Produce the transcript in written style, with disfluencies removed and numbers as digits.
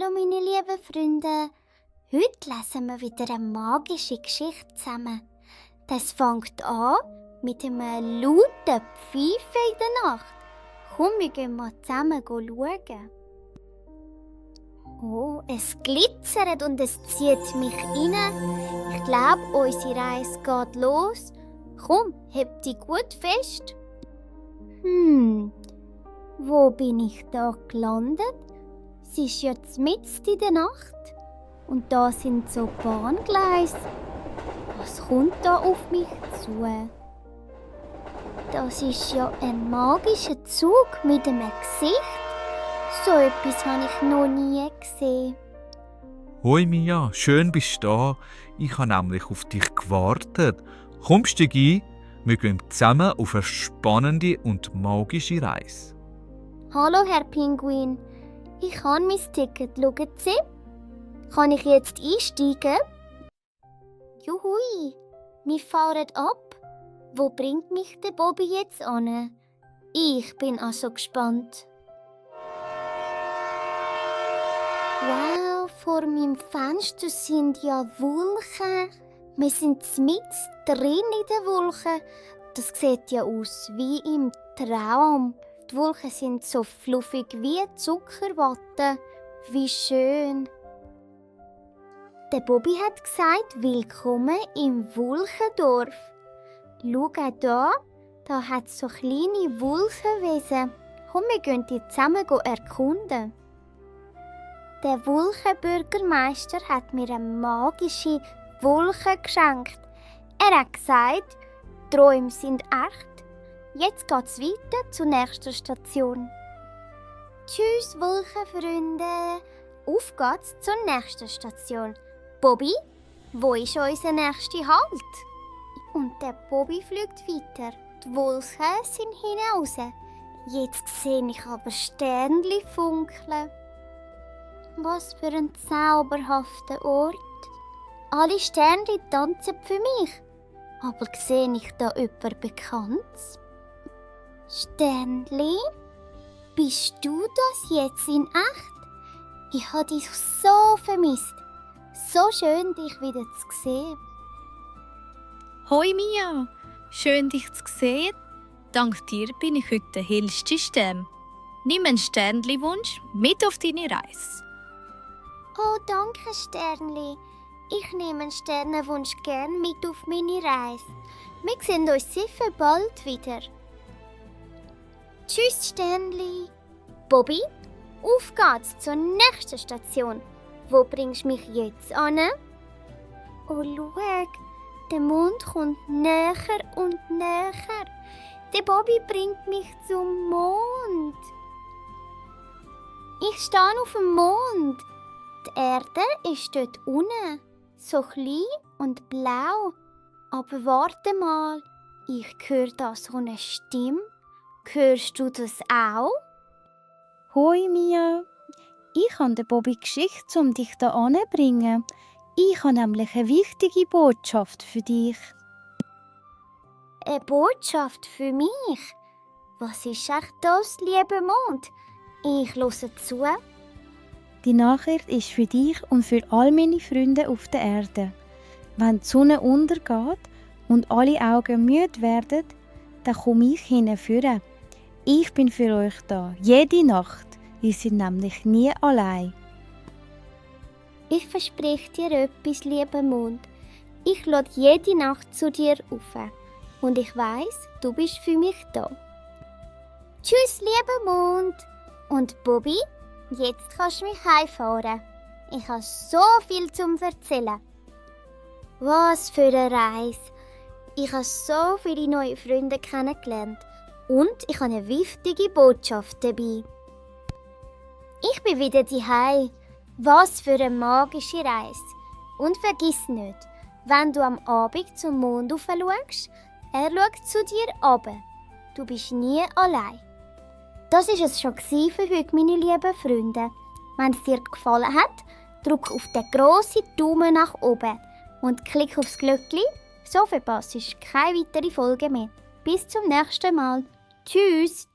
Hallo meine lieben Freunde, heute lesen wir wieder eine magische Geschichte zusammen. Das fängt an mit einem lauten Pfeifen in der Nacht. Komm, wir gehen mal zusammen schauen. Oh, es glitzert und es zieht mich rein. Ich glaube, unsere Reise geht los. Komm, heb dich gut fest. Wo bin ich da gelandet? Es ist jetzt mitten in der Nacht. Und da sind so Bahngleise. Was kommt da auf mich zu? Das ist ja ein magischer Zug mit einem Gesicht. So etwas habe ich noch nie gesehen. Hoi Mia, schön bist du da. Ich habe nämlich auf dich gewartet. Komm, steig ein, wir gehen zusammen auf eine spannende und magische Reise. Hallo Herr Pinguin, ich habe mein Ticket. Schauen Sie? Kann ich jetzt einsteigen? Juhui, wir fahren ab. Wo bringt mich der Bobby jetzt an? Ich bin also gespannt. Wow, vor meinem Fenster sind ja Wolken. Wir sind mitten drin in den Wolken. Das sieht ja aus wie im Traum. Die Wolken sind so fluffig wie Zuckerwatte. Wie schön. Der Bobby hat gesagt, willkommen im Wolkendorf. Schau da hat es so kleine Wolkenwesen. Komm, wir gehen die zusammen erkunden. Der Wolkenbürgermeister hat mir eine magische Wolke geschenkt. Er hat gesagt, Träume sind echt. Jetzt geht's weiter zur nächsten Station. Tschüss, Wolkenfreunde. Auf geht's zur nächsten Station. Bobby, wo ist unser nächster Halt? Und der Bobby fliegt weiter. Die Wolken sind hinaus. Jetzt sehe ich aber Sternli funkeln. Was für ein zauberhafter Ort. Alle Sternli tanzen für mich. Aber sehe ich da jemand Bekanntes? Sternli, bist du das jetzt in echt? Ich habe dich so vermisst. So schön, dich wieder zu sehen. Hoi Mia, schön dich zu sehen. Dank dir bin ich heute der hellste Stern. Nimm einen Sternli-Wunsch mit auf deine Reise. Oh, danke Sternli. Ich nehme einen Sternenwunsch gern mit auf meine Reise. Wir sehen uns sicher bald wieder. Tschüss Sternli. Bobby, auf geht's zur nächsten Station. Wo bringst du mich jetzt an? Oh, schau, der Mond kommt näher und näher. Der Bobby bringt mich zum Mond. Ich stehe auf dem Mond. Die Erde ist dort unten, so klein und blau. Aber warte mal, ich höre da so eine Stimme. Hörst du das auch? Hoi Mia, ich habe der Bobby geschickt, um dich hier anzubringen. Ich habe nämlich eine wichtige Botschaft für dich. Eine Botschaft für mich? Was ist echt das, lieber Mond? Ich höre zu. Die Nachricht ist für dich und für all meine Freunde auf der Erde. Wenn die Sonne untergeht und alle Augen müde werden, dann komme ich hinführen. Ich bin für euch da, jede Nacht. Ihr seid nämlich nie allein. Ich verspreche dir etwas, lieber Mond. Ich lade jede Nacht zu dir auf. Und ich weiss, du bist für mich da. Tschüss, lieber Mond. Und Bobby, jetzt kannst du mich heimfahren. Ich habe so viel zum Erzählen. Was für eine Reise. Ich habe so viele neue Freunde kennengelernt. Und ich habe eine wichtige Botschaft dabei. Ich bin wieder daheim. Was für eine magische Reise. Und vergiss nicht, wenn du am Abend zum Mond rauf schaust, er schaut zu dir runter. Du bist nie allein. Das war es schon für heute, meine lieben Freunde. Wenn es dir gefallen hat, drück auf den grossen Daumen nach oben und klick aufs Glöckchen, so verpasst du keine weitere Folge mehr. Bis zum nächsten Mal. Tschüss!